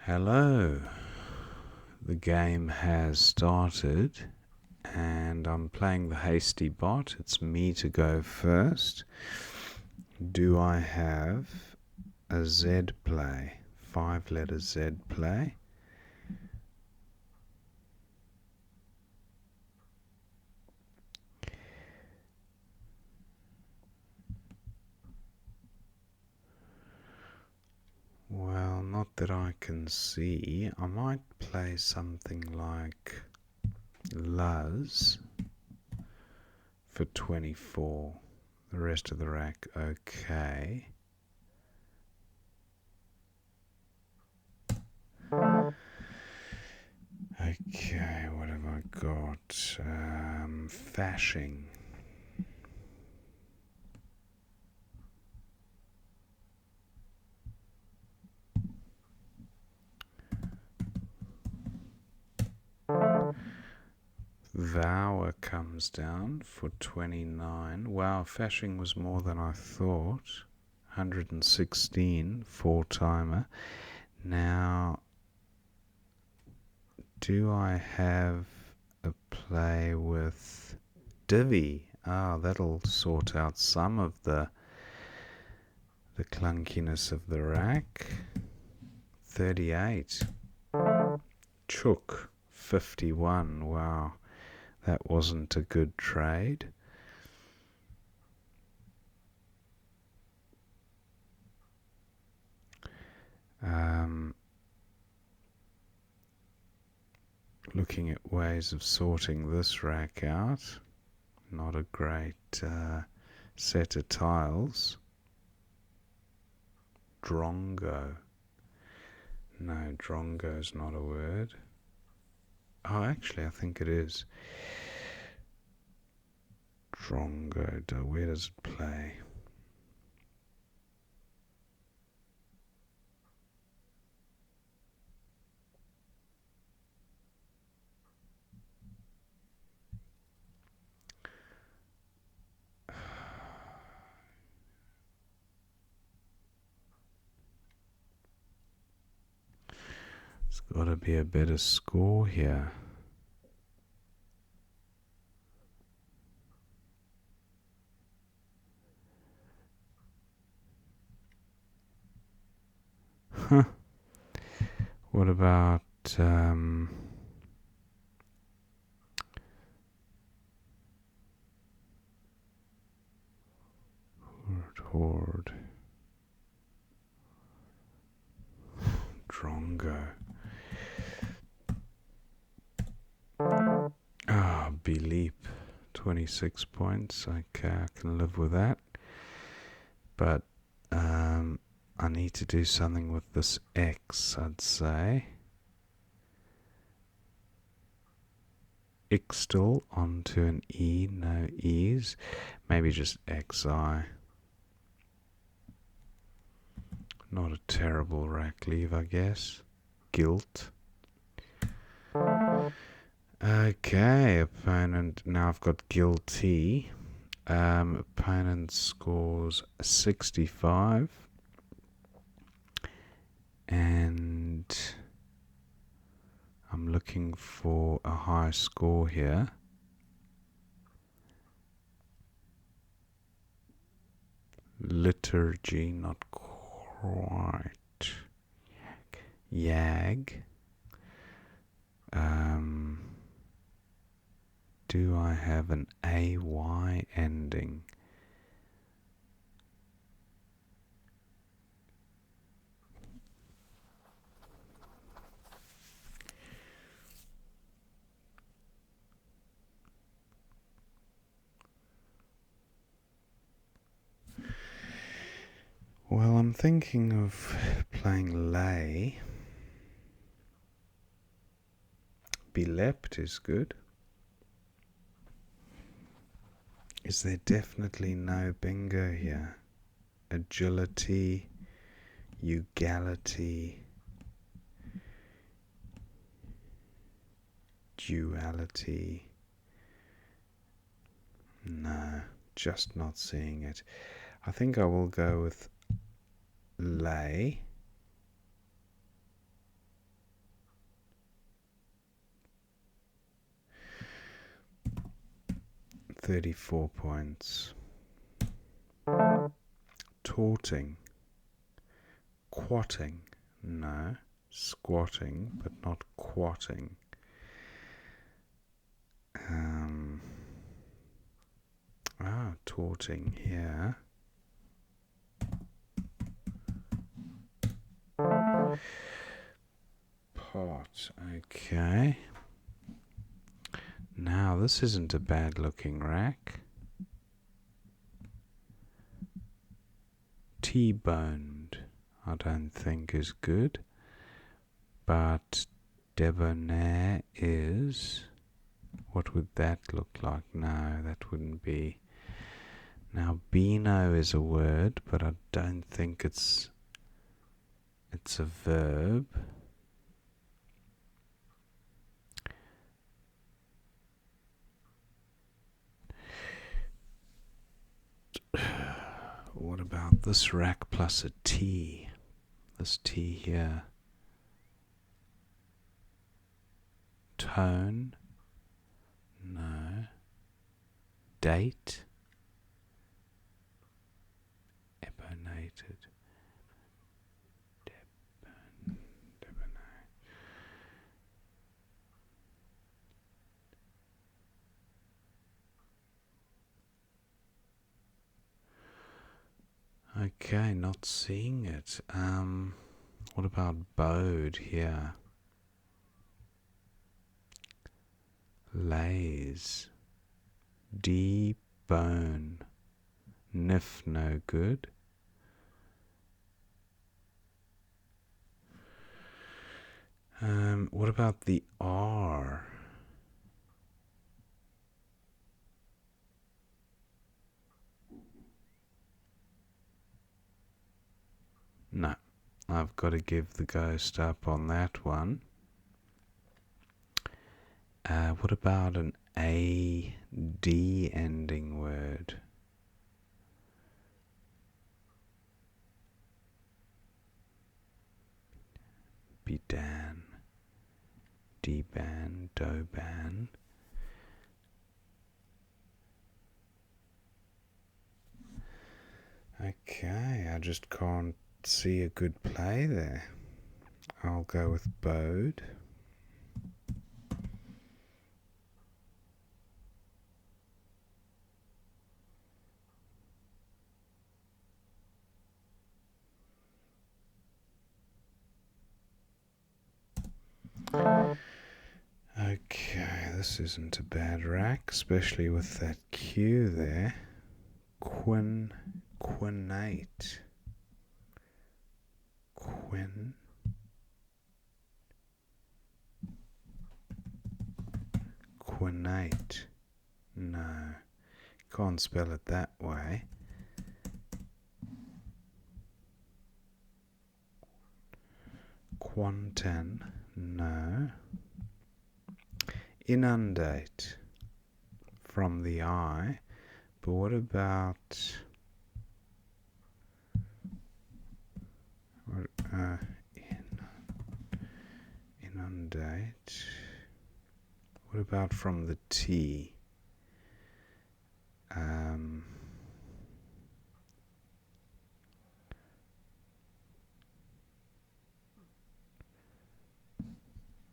Hello, the game has started and I'm playing the hasty bot. It's me to go first. Do I have a Z play? 5-letter Z play. Well, not that I can see. I might play something like Luz for 24. The rest of the rack, okay. Okay, what have I got? Fashing. Vower comes down for 29. Wow, fashing was more than I thought. 116, 4-timer. Now, do I have a play with Divi? That'll sort out some of the clunkiness of the rack. 38. Chook, 51. Wow, that wasn't a good trade. Looking at ways of sorting this rack out. Not a great set of tiles. Drongo. No, drongo's not a word. Oh, actually, I think it is. Drongo. Where does it play? It's got to be a better score here. Huh. What about Horde. Drongo. Beleap. 26 points. Okay, I can live with that. But I need to do something with this X, I'd say. Xtil onto an E, no E's. Maybe just XI. Not a terrible rack leave, I guess. Guilt. Okay, opponent. Now I've got guilty. Opponent scores 65. And I'm looking for a high score here. Liturgy, not quite. Yag. Do I have an AY ending? Well, I'm thinking of playing lay. Belept is good. Is there definitely no bingo here? Agility, eugality, duality. No, just not seeing it. I think I will go with lay. 34 points. Torting. Quatting. No. Squatting, but not quatting. Torting here. Pot. Okay. Now this isn't a bad looking rack. T-boned, I don't think is good. But debonair is... What would that look like? No, that wouldn't be. Now, beano is a word, but I don't think it's a verb. What about this rack plus a T? This T here. Tone? No. Date? Ebonated. Okay, not seeing it. What about bowed here? Lays. Debone. Nif, no good. What about the R? No, I've got to give the ghost up on that one. What about an A-D ending word? Bedan, Deban, Doban. Okay, I just can't see a good play there. I'll go with bowed. Okay, this isn't a bad rack, especially with that Q there. Quinate. Quinate. No, can't spell it that way. Quantan. No. Inundate. From the I. But what about... inundate. What about from the T?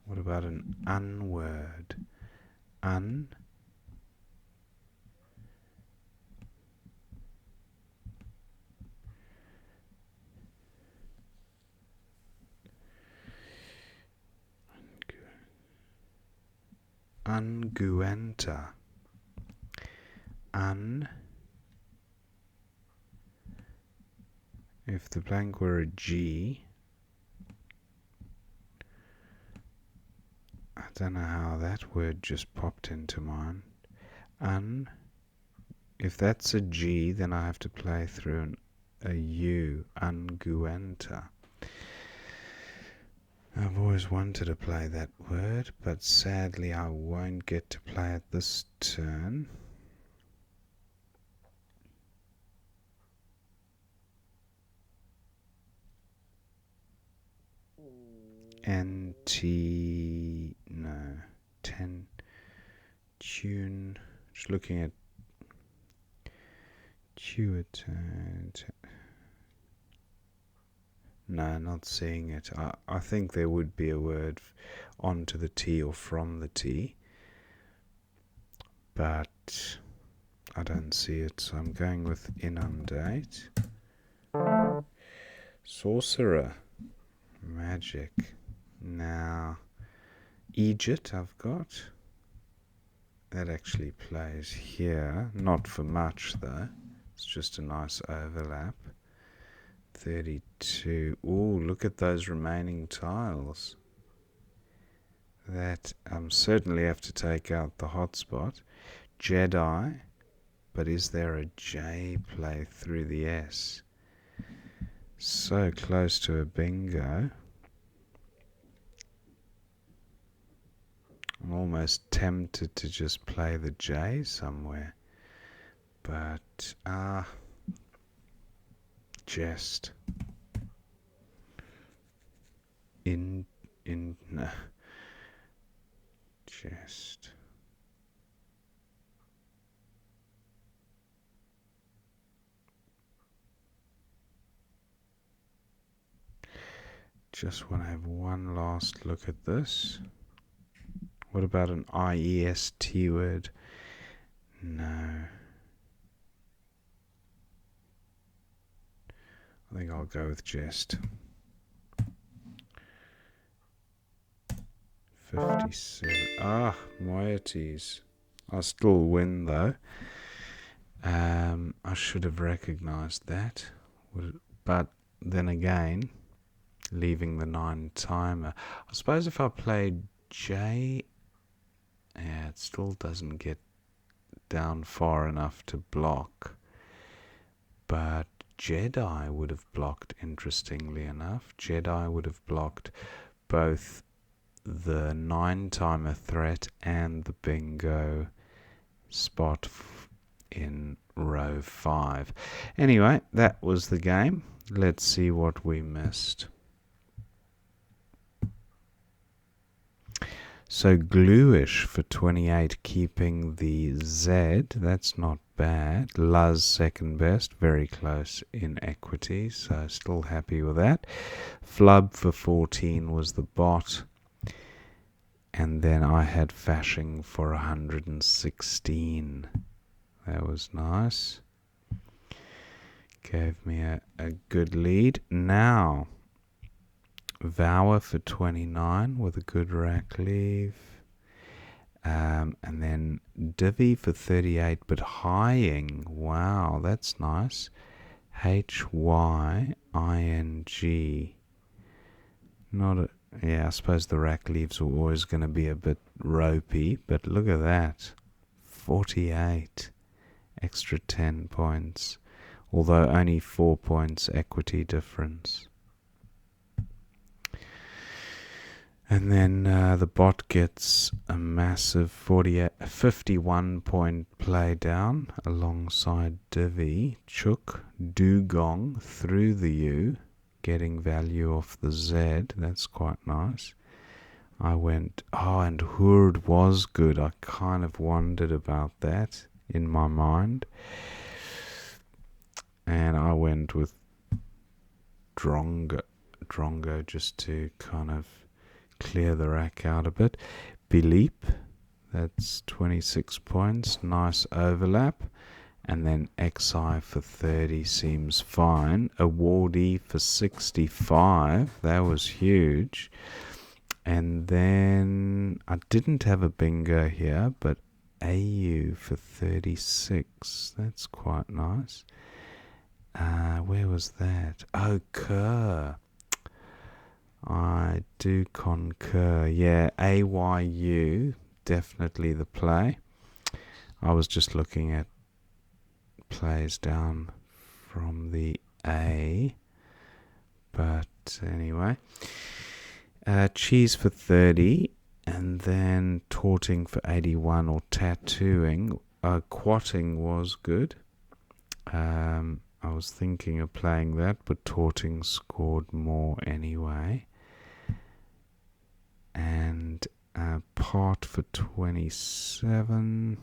What about an unword? Unguenta. If the blank were a G, I don't know how that word just popped into mind. If that's a G, then I have to play through a U. Unguenta. I've always wanted to play that word, but sadly I won't get to play it this turn. Tune. Just looking at No, not seeing it. I think there would be a word onto the T or from the T, but I don't see it, so I'm going with inundate. Sorcerer. Magic. Now, Egypt I've got. That actually plays here. Not for much, though. It's just a nice overlap. 32. Ooh, look at those remaining tiles. That certainly have to take out the hotspot. Jedi. But is there a J play through the S? So close to a bingo. I'm almost tempted to just play the J somewhere. But, jest. No. Jest. Just want to have one last look at this. What about an IEST word? No. I think I'll go with jest. 57. Moieties. I'll still win though. I should have recognized that. But then again, leaving the 9 timer. I suppose if I played J, yeah, it still doesn't get down far enough to block. But Jedi would have blocked, interestingly enough. Jedi would have blocked both the 9 timer threat and the bingo spot in row 5. Anyway, that was the game. Let's see what we missed. So Gluish for 28, keeping the Z. That's not bad. Luz second best, very close in equity, so still happy with that. Flub for 14 was the bot. And then I had Fashing for 116. That was nice. Gave me a good lead. Now, Vower for 29 with a good rack leave. And then Divi for 38, but Hying. Wow, that's nice. Hying. Not a... Yeah, I suppose the rack leaves are always going to be a bit ropey, but look at that. 48. Extra 10 points. Although only 4 points equity difference. And then the bot gets a massive 51 point play down alongside Divi. Chook, Dugong through the U, getting value off the Z. That's quite nice. I went, and Hurd was good. I kind of wondered about that in my mind. And I went with Drongo just to kind of clear the rack out a bit. Beleep, that's 26 points, nice overlap. And then XI for 30 seems fine. Awardee for 65, that was huge. And then I didn't have a bingo here, but AU for 36, that's quite nice. Where was that? Oh, Kerr. I do concur. Yeah, AYU, definitely the play. I was just looking at plays down from the A. But anyway. Cheese for 30. And then Torting for 81 or Tattooing. Quatting was good. I was thinking of playing that, but Torting scored more anyway. And Part for 27.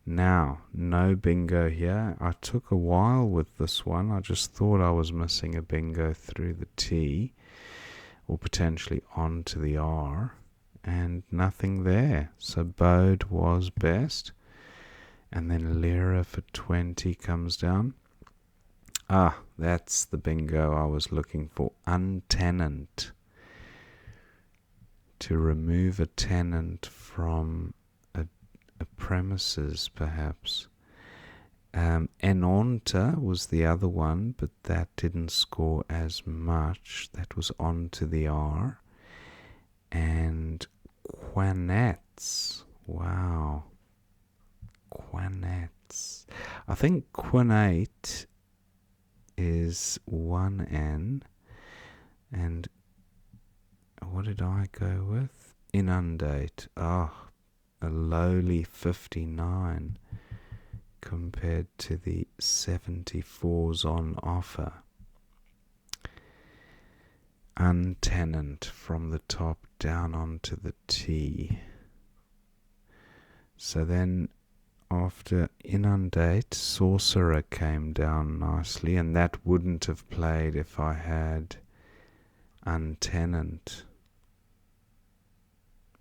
Now, no bingo here. I took a while with this one. I just thought I was missing a bingo through the T, or potentially onto the R, and nothing there. So bode was best. And then lira for 20 comes down. Ah, that's the bingo I was looking for. Untenant. To remove a tenant from a premises, perhaps. Enonta was the other one, but that didn't score as much. That was onto the R. And quanets. Wow. Quanets. I think quinate is 1N. And what did I go with? Inundate. Oh, a lowly 59 compared to the 74s on offer. Untenant from the top down onto the T. So then after inundate, sorcerer came down nicely, and that wouldn't have played if I had untenant.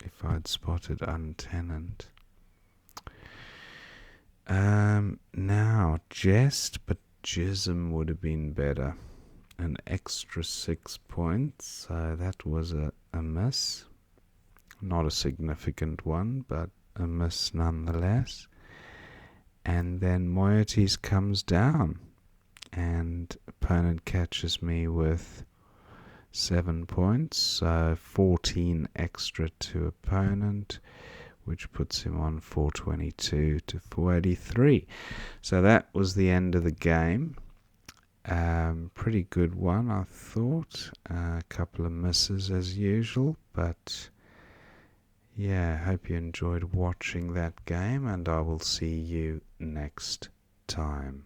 If I'd spotted untenant. Now, jest, but jism would have been better. An extra 6 points, so that was a miss. Not a significant one, but a miss nonetheless. And then moieties comes down, and opponent catches me with 7 points, so 14 extra to opponent, which puts him on 422 to 483. So that was the end of the game. Pretty good one, I thought. A couple of misses as usual, but yeah, hope you enjoyed watching that game, and I will see you next time.